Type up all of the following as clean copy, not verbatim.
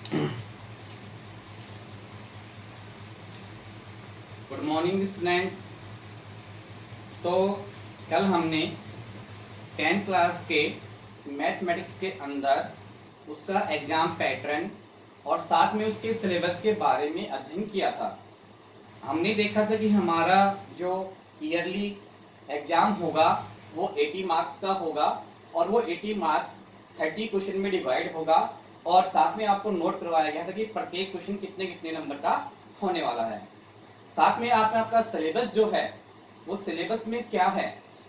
Good morning students. तो कल हमने 10th क्लास के मैथमेटिक्स के अंदर उसका एग्जाम पैटर्न और साथ में उसके सिलेबस के बारे में अध्ययन किया था। हमने देखा था कि हमारा जो ईयरली एग्जाम होगा वो 80 मार्क्स का होगा और वो 80 मार्क्स 30 क्वेश्चन में डिवाइड होगा और साथ में आपको नोट करवाया गया था कि प्रत्येक क्वेश्चन कितने कितने नंबर का होने वाला है। साथ में आपका सिलेबस जो है वो सिलेबस में क्या है,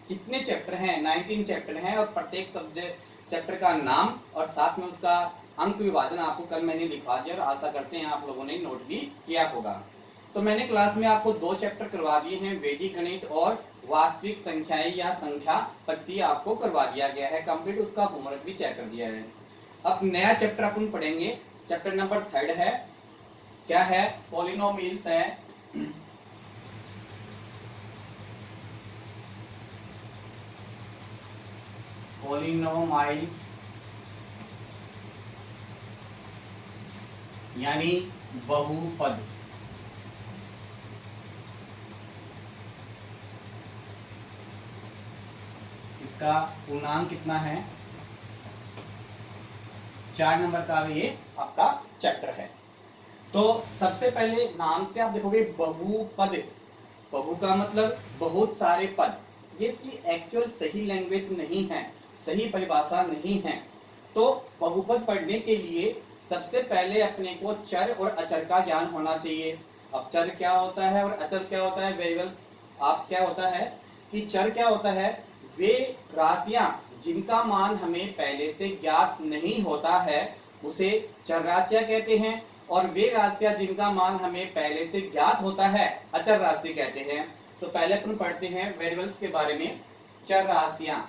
कितने चैप्टर हैं, 19 चैप्टर हैं और प्रत्येक सब्जेक्ट चैप्टर का नाम और साथ में उसका अंक विभाजन आपको कल मैंने लिखवा दिया और आशा करते हैं आप लोगों ने नोट भी किया होगा। तो मैंने क्लास में आपको 2 चैप्टर करवा दिए हैं, वैदिक गणित और वास्तविक संख्याएं या संख्या पत्ती आपको करवा दिया गया है कंप्लीट, उसका होमवर्क भी चेक कर दिया है। अब नया चैप्टर अपन पढ़ेंगे, चैप्टर नंबर 3 है, क्या है, पॉलिनोमियल्स है। पॉलिनोमाइल्स यानी बहुपद। इसका पूर्णांक कितना है, 4 नंबर का ये आपका चैप्टर है। तो सबसे पहले नाम से आप देखोगे बहुपद, बहु का मतलब बहुत सारे पद। ये इसकी एक्चुअल सही लैंग्वेज नहीं है, सही परिभाषा नहीं है। तो बहुपद पढ़ने के लिए सबसे पहले अपने को चर और अचर का ज्ञान होना चाहिए। अब चर क्या होता है और अचर क्या होता है, वेरिएबल्स आप क्या होता है कि चर क्या होता है, वे राशियां जिनका मान हमें पहले से ज्ञात नहीं होता है उसे चर राशियां कहते हैं और वे राशियां जिनका मान हमें पहले से ज्ञात होता है अचर राशि कहते हैं। तो पहले अपन पढ़ते हैं वेरिएबल्स के बारे में। चर राशियां,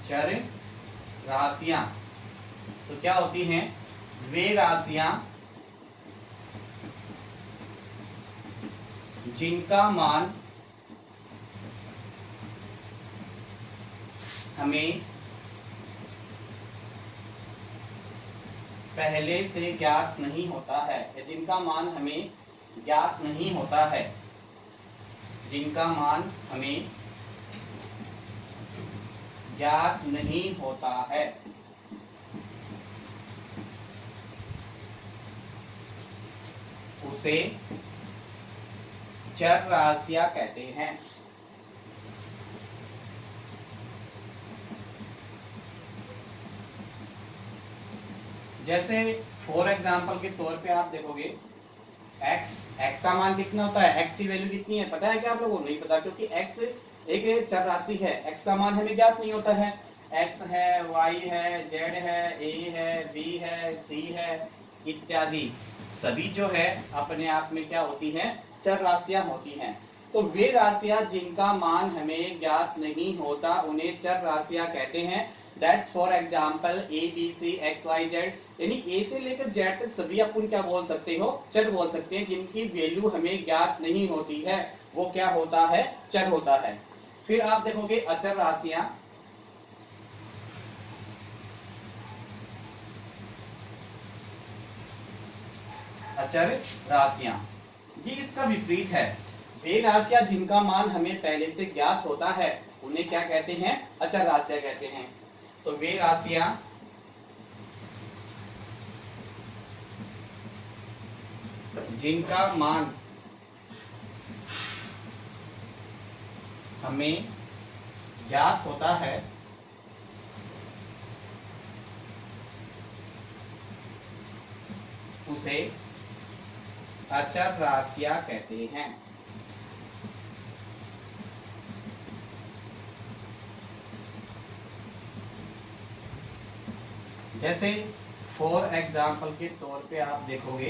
चर राशियां तो क्या होती हैं, वे राशियां जिनका मान हमें पहले से ज्ञात नहीं होता है, जिनका मान हमें ज्ञात नहीं होता है, जिनका मान हमें ज्ञात नहीं होता है, उसे चर राशियां कहते हैं। जैसे फॉर एग्जांपल के तौर पे आप देखोगे x का मान कितना होता है, x की वैल्यू कितनी है पता है क्या आप लोगों को? नहीं पता, क्योंकि x एक चर राशि है, x का मान हमें ज्ञात नहीं होता है। x है, y है, z है, a है, b है, c है इत्यादि सभी जो है अपने आप में क्या होती हैं, चर राशियां होती हैं। तो वे राशियां जिनका मान हमें ज्ञात नहीं होता उन्हें चर राशियां कहते हैं। That's for example A B C X Y Z, यानी ए से लेकर जेड तक सभी अपन क्या बोल सकते हो, चर बोल सकते हैं। जिनकी वैल्यू हमें ज्ञात नहीं होती है वो क्या होता है, चर होता है। फिर आप देखोगे अचर राशियां, अचर राशियां ये इसका विपरीत है। वे राशियां जिनका मान हमें पहले से ज्ञात होता है उन्हें क्या कहते हैं, अचर राशियां कहते हैं। तो वे राशियां जिनका मान हमें ज्ञात होता है उसे अचर राशियां कहते हैं। जैसे फॉर एग्जाम्पल के तौर पे आप देखोगे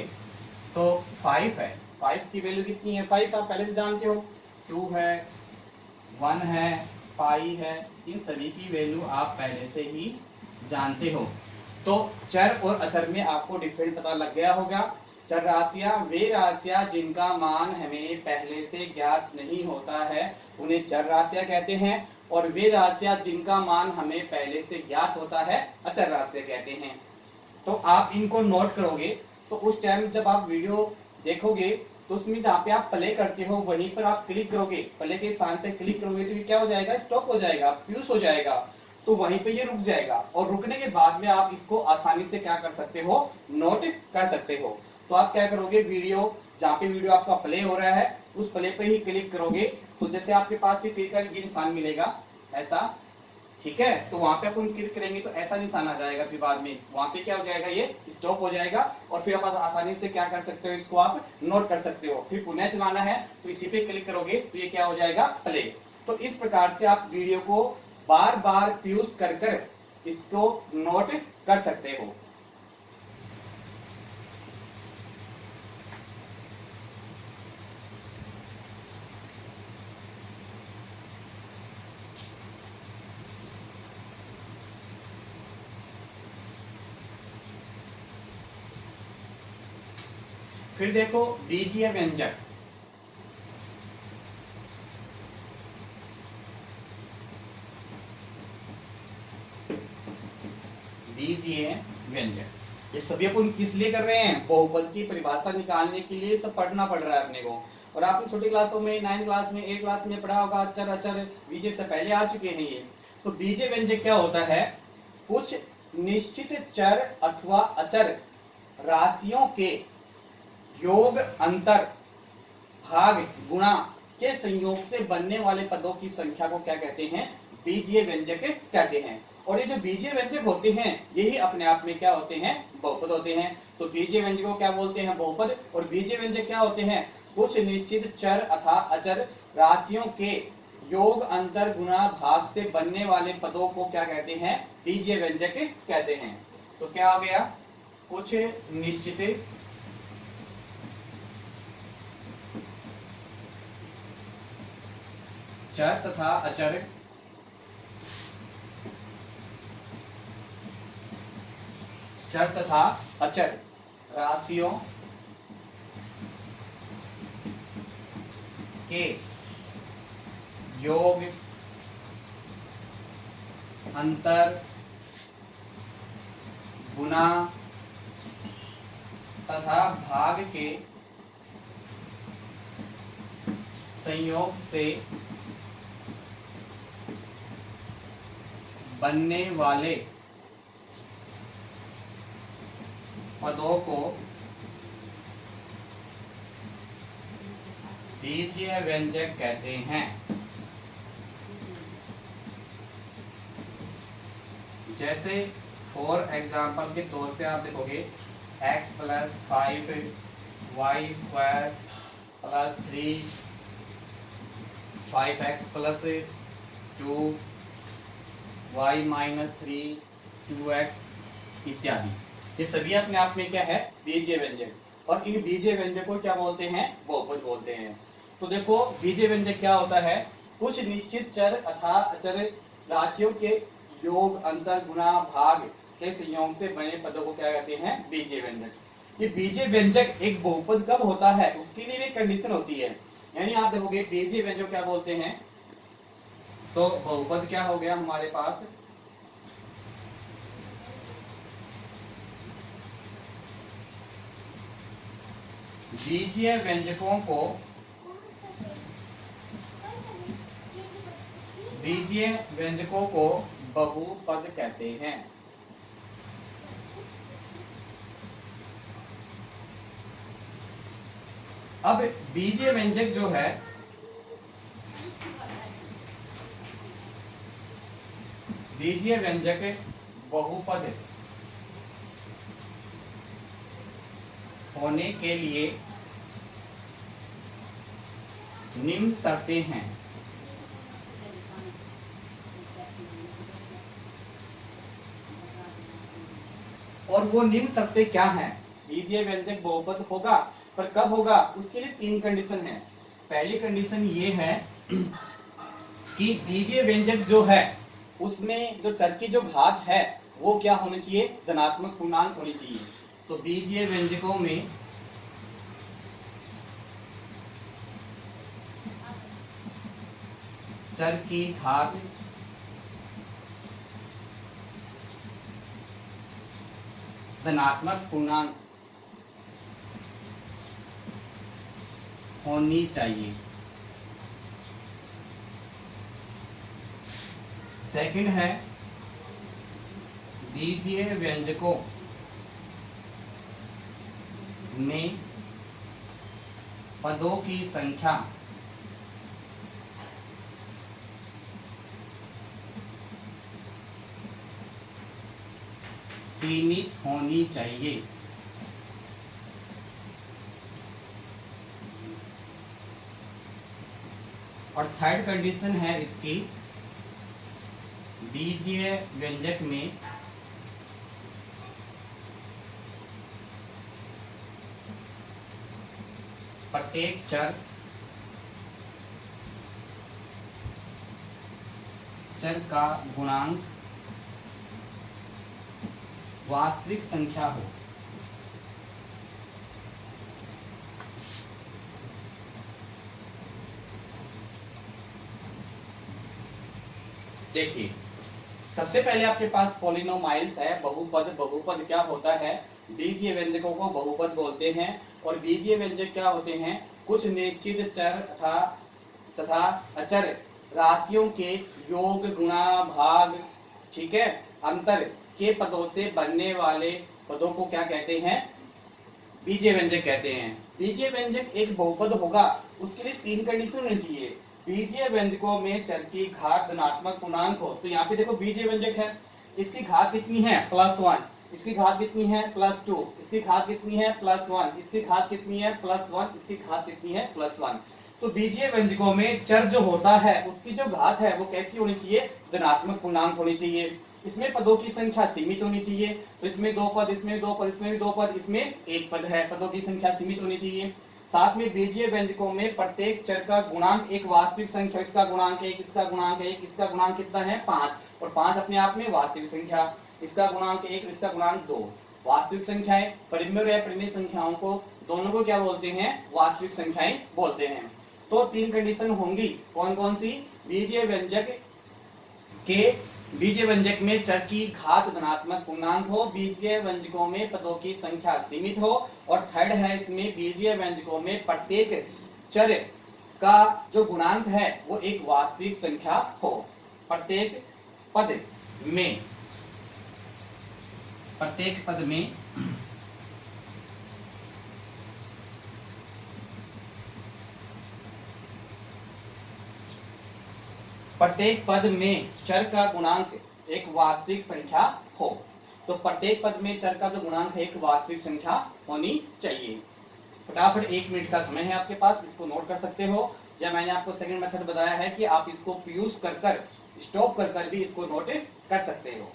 तो 5 है, 5 की वैल्यू कितनी है, 5 आप पहले से जानते हो, 2 है, 1 है, पाई है, इन सभी की वैल्यू आप पहले से ही जानते हो। तो चर और अचर में आपको डिफरेंट पता लग गया होगा। चर राशियां वे राशियां जिनका मान हमें पहले से ज्ञात नहीं होता है उन्हें चर राशियां कहते हैं, और वे राशियां जिनका मान हमें पहले से ज्ञात होता है अचर राशियां कहते हैं। तो आप इनको नोट करोगे तो उस टाइम जब आप वीडियो देखोगे तो उसमें जहाँ पे आप प्ले करते हो वहीं पर आप क्लिक करोगे, प्ले के स्थान पे क्लिक करोगे तो ये क्या हो जाएगा, स्टॉप हो जाएगा, फ्यूज हो जाएगा, तो वहीं पे ये रुक जाएगा, और रुकने के बाद में आप इसको आसानी से क्या कर सकते हो, नोट कर सकते हो। तो आप क्या करोगे, वीडियो जहाँ पे वीडियो आपका प्ले हो रहा है उस प्ले पे ही क्लिक करोगे, तो जैसे आपके पास ये क्लिक का ये निशान मिलेगा ऐसा, ठीक है, तो वहां पे अपन क्लिक करेंगे तो ऐसा निशान आ जाएगा, फिर बाद में वहां पे क्या हो जाएगा, ये स्टॉप हो जाएगा, और फिर आप आसानी से क्या कर सकते हो, इसको आप नोट कर सकते हो। फिर पुनः चलाना है तो इसी पे क्लिक करोगे तो ये क्या हो जाएगा, प्ले। तो इस प्रकार से आप वीडियो को बार बार प्यूज कर कर इसको नोट कर सकते हो। फिर देखो बीजीय व्यंजक, बीजीय व्यंजक ये सभी अपन किस लिए कर रहे हैं, बहुपद की परिभाषा निकालने के लिए सब पढ़ना पड़ रहा है अपने को। और आपने छोटी क्लासों में 9 क्लास में 8 क्लास में पढ़ा होगा, चर अचर बीजीय से पहले आ चुके हैं ये। तो बीजीय व्यंजक क्या होता है, कुछ निश्चित चर अथवा अचर राशियों के योग, अंतर, भाग, गुणा के संयोग से बनने वाले पदों की संख्या को क्या कहते हैं, बीजीय व्यंजक कहते हैं। और ये जो बीजीय व्यंजक होते हैं यही अपने आप में क्या होते हैं, बहुपद होते हैं। तो बीजीय व्यंजक को क्या बोलते हैं, बहुपद। और बीजीय व्यंजक क्या होते हैं, कुछ निश्चित चर अथवा अचर राशियों के योग, अंतर, गुणा, भाग से बनने वाले पदों को क्या कहते हैं, बीजीय व्यंजक कहते हैं। तो क्या हो गया, कुछ निश्चित चर तथा अचर राशियों के योग, अंतर, गुणा तथा भाग के संयोग से बनने वाले पदों को बीजीय व्यंजक कहते हैं। जैसे फॉर एग्जाम्पल के तौर पे आप देखोगे x + 5 y² + 3 5x + 2 y - 3 2x इत्यादि, ये सभी अपने आप में क्या है, बीजीय व्यंजक। और इन बीजीय व्यंजक को क्या बोलते हैं, बहुपद बोलते हैं। तो देखो बीजीय व्यंजक क्या होता है, कुछ निश्चित चर अथवा अचर राशियों के योग, अंतर, गुणा, भाग के संयोग से बने पदों को क्या कहते हैं, बीजीय व्यंजक। ये बीजीय व्यंजक एक बहुपद कब होता है उसके लिए भी कंडीशन होती है। यानी आप देखोगे बीजीय व्यंजक क्या बोलते हैं, तो बहुपद क्या हो गया हमारे पास, बीजीय व्यंजकों को बहुपद कहते हैं। अब बीजीय व्यंजक जो है, बीजीय व्यंजक बहुपद होने के लिए निम्न शर्तें हैं। और वो निम्न शर्तें क्या हैं, बीजीय व्यंजक बहुपद होगा पर कब होगा, उसके लिए 3 कंडीशन है। पहली कंडीशन ये है कि बीजीय व्यंजक जो है उसमें जो चर की जो घात है वो क्या होनी चाहिए, धनात्मक पूर्णांक होनी चाहिए। तो बीजीय व्यंजकों में चर की घात धनात्मक पूर्णांक होनी चाहिए। सेकंड है बीजीय व्यंजकों में पदों की संख्या सीमित होनी चाहिए। और थर्ड कंडीशन है इसकी, बीजीय व्यंजक में प्रत्येक चर का गुणांक वास्तविक संख्या हो। देखिए, सबसे पहले आपके पास पॉलिनोमाइल्स है, बहुपद। बहुपद क्या होता है? बीजीय व्यंजकों को बहुपद बोलते हैं। और बीजीय व्यंजक क्या होते हैं? कुछ निश्चित चर तथा अचर राशियों के योग, गुणा, भाग, ठीक है, अंतर के पदों से बनने वाले पदों को क्या कहते हैं? बीजीय व्यंजक कहते हैं। बीजीय व्यंजक एक बहुपद होगा, उसके लिए 3 कंडीशन होनी चाहिए। बीजीय व्यंजकों में चर की घात धनात्मक पूर्णांक हो। तो यहाँ पे देखो बीजीय व्यंजक है, इसकी घात कितनी है? +1। इसकी घात कितनी है? +2। इसकी घात कितनी है? +1। इसकी घात कितनी है? +1। इसकी घात कितनी है? +1। तो बीजीय व्यंजकों में चर जो होता है उसकी जो घात है वो कैसी होनी चाहिए? धनात्मक पूर्णांक होनी चाहिए। इसमें पदों की संख्या सीमित होनी चाहिए। तो इसमें 2 पद, इसमें 2 पद, इसमें भी 2 पद, इसमें 1 पद है। पदों की संख्या सीमित होनी चाहिए। साथ में बीजीय व्यंजकों में प्रत्येक चर का गुणांक एक वास्तविक संख्या, इसका गुणांक 1, इसका गुणांक 1, इसका गुणांक कितना है? 5। और 5 अपने आप में वास्तविक संख्या, इसका गुणांक 1, इसका गुणांक 2। वास्तविक संख्याएं, परिमेय या परिमेय संख्याओं को दोनों को क्या बोलते हैं? वास्तविक संख्याएं बोलते हैं। तो 3 कंडीशन होंगी, कौन कौन सी? बीजीय व्यंजक में चर की घात धनात्मक पूर्णांक हो, बीजीय व्यंजकों में पदों की संख्या सीमित हो, और थर्ड है इसमें बीजीय व्यंजकों में प्रत्येक चर का जो गुणांक है वो एक वास्तविक संख्या हो। प्रत्येक पद में प्रत्येक पद में चर का गुणांक एक वास्तविक संख्या हो। तो प्रत्येक पद में चर का जो गुणांक है एक वास्तविक संख्या होनी चाहिए। फटाफट 1 मिनट का समय है आपके पास, इसको नोट कर सकते हो, या मैंने आपको सेकंड मेथड बताया है कि आप इसको पीयूष कर स्टॉप कर भी इसको नोट कर सकते हो।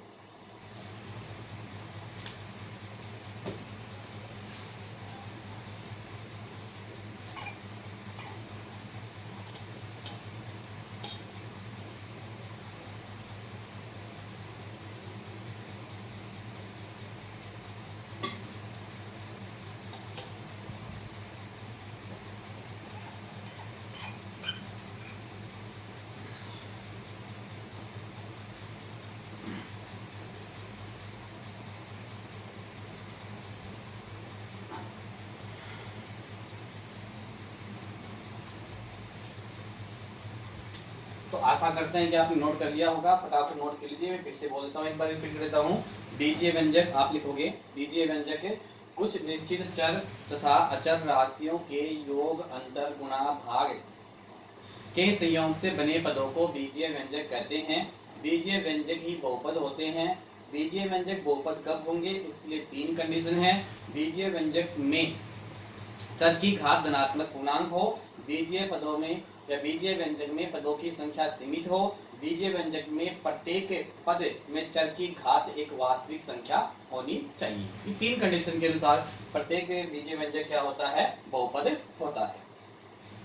तो आशा करते हैं कि आपने नोट कर लिया होगा। फटाफट नोट कर लीजिए, मैं फिर से बोल देता हूँ, एक बार रिपीट कर देता हूँ। बीजीय व्यंजक आप लिखोगे, बीजीय व्यंजक कुछ निश्चित चर तथा अचर राशियों के योग, अंतर, गुणा, भाग के संयोग से बने पदों को बीजीय व्यंजक कहते हैं। बीजीय व्यंजक ही बहुपद होते हैं। बीजीय व्यंजक बहुपद कब होंगे? उसके लिए 3 कंडीशन है। बीजीय व्यंजक में चर की घात धनात्मक पूर्णांक हो, बीजीय पदों में या बीजीय व्यंजक में पदों की संख्या सीमित हो, बीजीय व्यंजक में प्रत्येक पद में चर की घात एक वास्तविक संख्या होनी चाहिए। ये 3 कंडीशन के अनुसार प्रत्येक बीजीय व्यंजक क्या होता है? बहुपद होता है।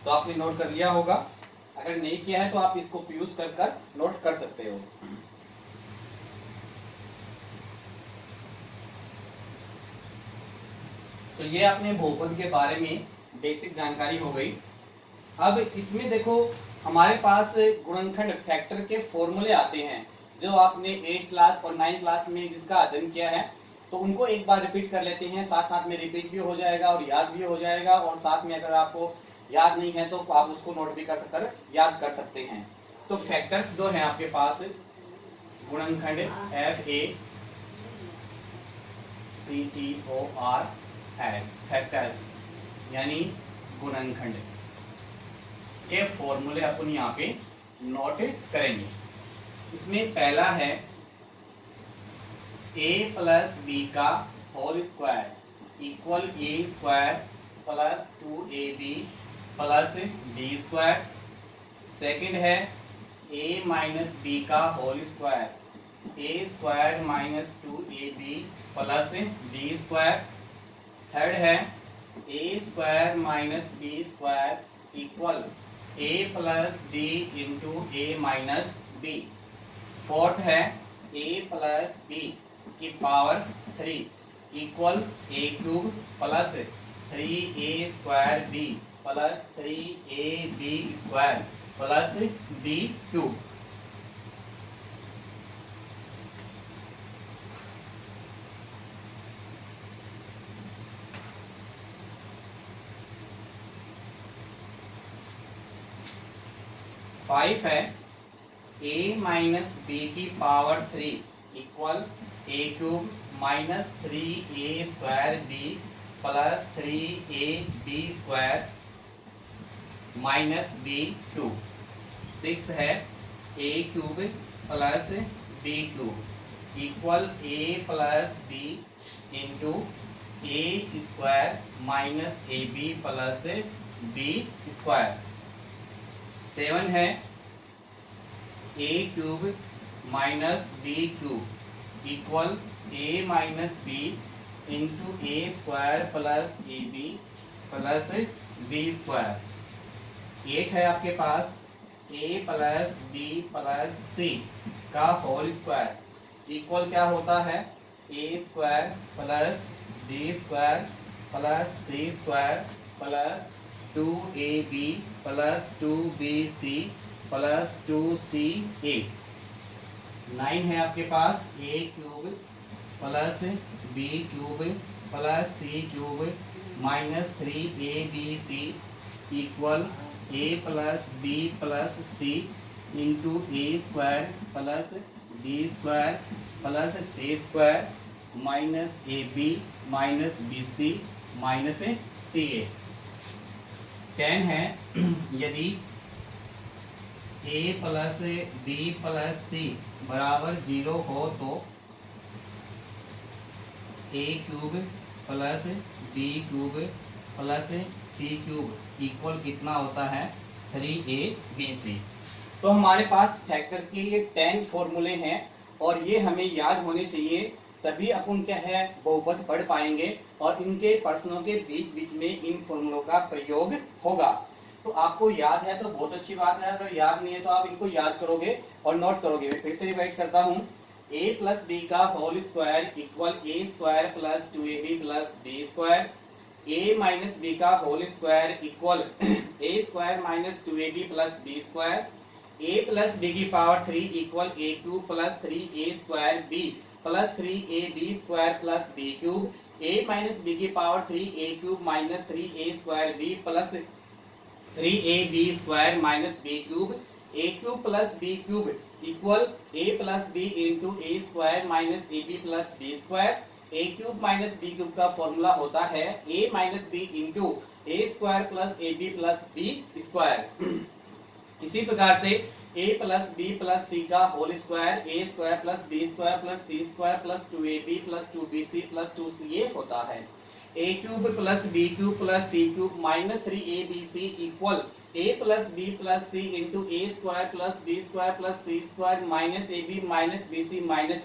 तो आपने नोट कर लिया होगा, अगर नहीं किया है तो आप इसको यूज कर नोट कर सकते हो। तो ये अपने बहुपद के बारे में बेसिक जानकारी हो गई। अब इसमें देखो हमारे पास गुणनखंड फैक्टर के फॉर्मूले आते हैं जो आपने 8th क्लास और 9th क्लास में जिसका अध्ययन किया है, तो उनको एक बार रिपीट कर लेते हैं। साथ साथ में रिपीट भी हो जाएगा और याद भी हो जाएगा, और साथ में अगर आपको याद नहीं है तो आप उसको नोट भी कर याद कर सकते हैं। तो फैक्टर्स जो है आपके पास गुणनखंड FACTORS फैक्टर्स यानी गुणनखंड के फॉर्मूले अपन यहाँ पे नोट करेंगे। इसमें पहला है a प्लस बी का whole square equal A square plus 2ab plus B square. Second है a माइनस बी का whole square A square minus 2ab plus B square. Third है a square minus B square equal a plus B into A minus B. Fourth है a plus B की power 3 equal a cube plus 3a square B plus 3ab square plus b cube. Five है a minus B की power 3 equal a cube minus 3a square B plus 3ab square minus B cube. Six है a cube plus b cube equal a plus B into a square minus ab plus b square. Seven है a cube minus B cube equal a minus B into A square plus A B plus B square. Eight है आपके पास a plus B plus C का whole square equal क्या होता है a square plus B square plus C square plus 2ab plus 2bc plus 2ca। 9 है आपके पास a cube plus b cube plus c cube minus 3abc equal a plus b plus c into A square plus b square plus c square minus ab minus bc minus ca। 10 है यदि a plus b plus c बराबर 0 हो तो a cube plus b cube plus c cube equal कितना होता है 3abc। तो हमारे पास फैक्टर के ये 10 फॉर्मूले हैं और ये हमें याद होने चाहिए, तभी अपन क्या है बहुपद पढ़ पाएंगे और इनके प्रश्नों के बीच बीच में इन फॉर्मूलों का प्रयोग होगा। तो आपको याद है तो बहुत अच्छी बात है, अगर याद नहीं है तो आप इनको याद करोगे और नोट करोगे। मैं फिर से रिवाइट करता हूँ, a प्लस बी का whole square equal A square plus 2ab plus B square. a minus B का whole square equal A square minus 2ab plus B square. a plus B की power 3 equal a cube plus 3a square b plus 3ab square plus b cube. a minus B की power 3a cube minus 3a square b plus 3ab square minus b cube. a cube plus b cube equal a plus b into A square minus ab plus b square. a cube minus b cube का formula होता है a minus b into A square plus ab plus b square. इसी प्रकार से a plus B plus C का whole square A square plus B square plus C square plus 2ab plus 2bc plus 2ca होता है। a cube plus B cube plus C cube minus 3abc equal a plus B plus C into A square plus B square plus C square minus ab minus bc minus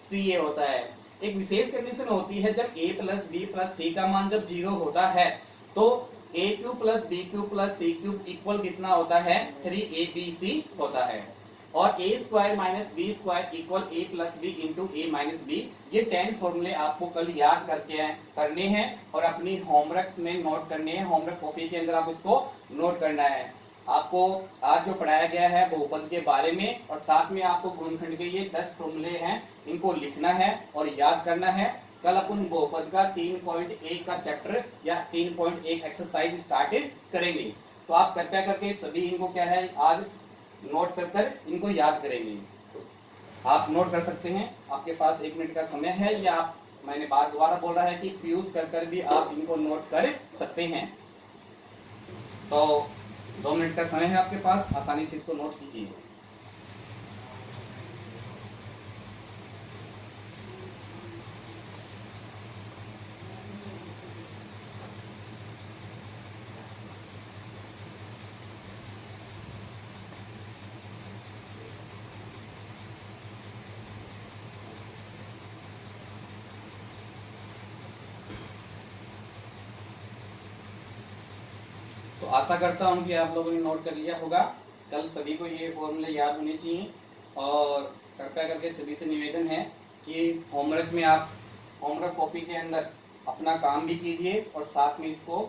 ca होता है। एक विशेष condition होती है, जब a plus B plus C का मान जब 0 होता है तो a cube plus B cube plus C cube equal कितना होता है 3abc होता है। और a square minus B square equal a plus B into A minus B. ये 10 फॉर्मूले आपको कल याद करने हैं और अपनी होमवर्क में नोट करने हैं। होमवर्क कॉपी के अंदर आप इसको नोट करना है। आपको आज जो पढ़ाया गया है बहुपद के बारे में, और साथ में आपको गुणनखंड के ये 10 फॉर्मूले हैं, इनको लिखना है और याद करना है। कल अपन बहुपद का 3.1 का चैप्टर या 3.1 एक्सरसाइज स्टार्ट करेंगे। तो आप कृपया करके सभी इनको क्या है आज नोट कर इनको याद करेंगे। आप नोट कर सकते हैं, आपके पास 1 मिनट का समय है, या आप मैंने बार दोबारा बोल रहा है कि फ्यूज कर भी आप इनको नोट कर सकते हैं। तो 2 मिनट का समय है आपके पास, आसानी से इसको नोट कीजिए। तो आशा करता हूँ कि आप लोगों ने नोट कर लिया होगा। कल सभी को ये फॉर्मूले याद होने चाहिए, और कृपया करके सभी से निवेदन है कि होमवर्क में आप होमवर्क कॉपी के अंदर अपना काम भी कीजिए और साथ में इसको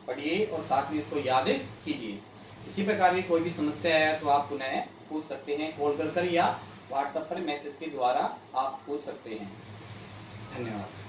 पढ़िए और साथ में इसको याद कीजिए। किसी प्रकार की कोई भी समस्या है तो आप पुनः पूछ सकते हैं कॉल कर या व्हाट्सएप पर मैसेज के द्वारा आप पूछ सकते हैं। धन्यवाद।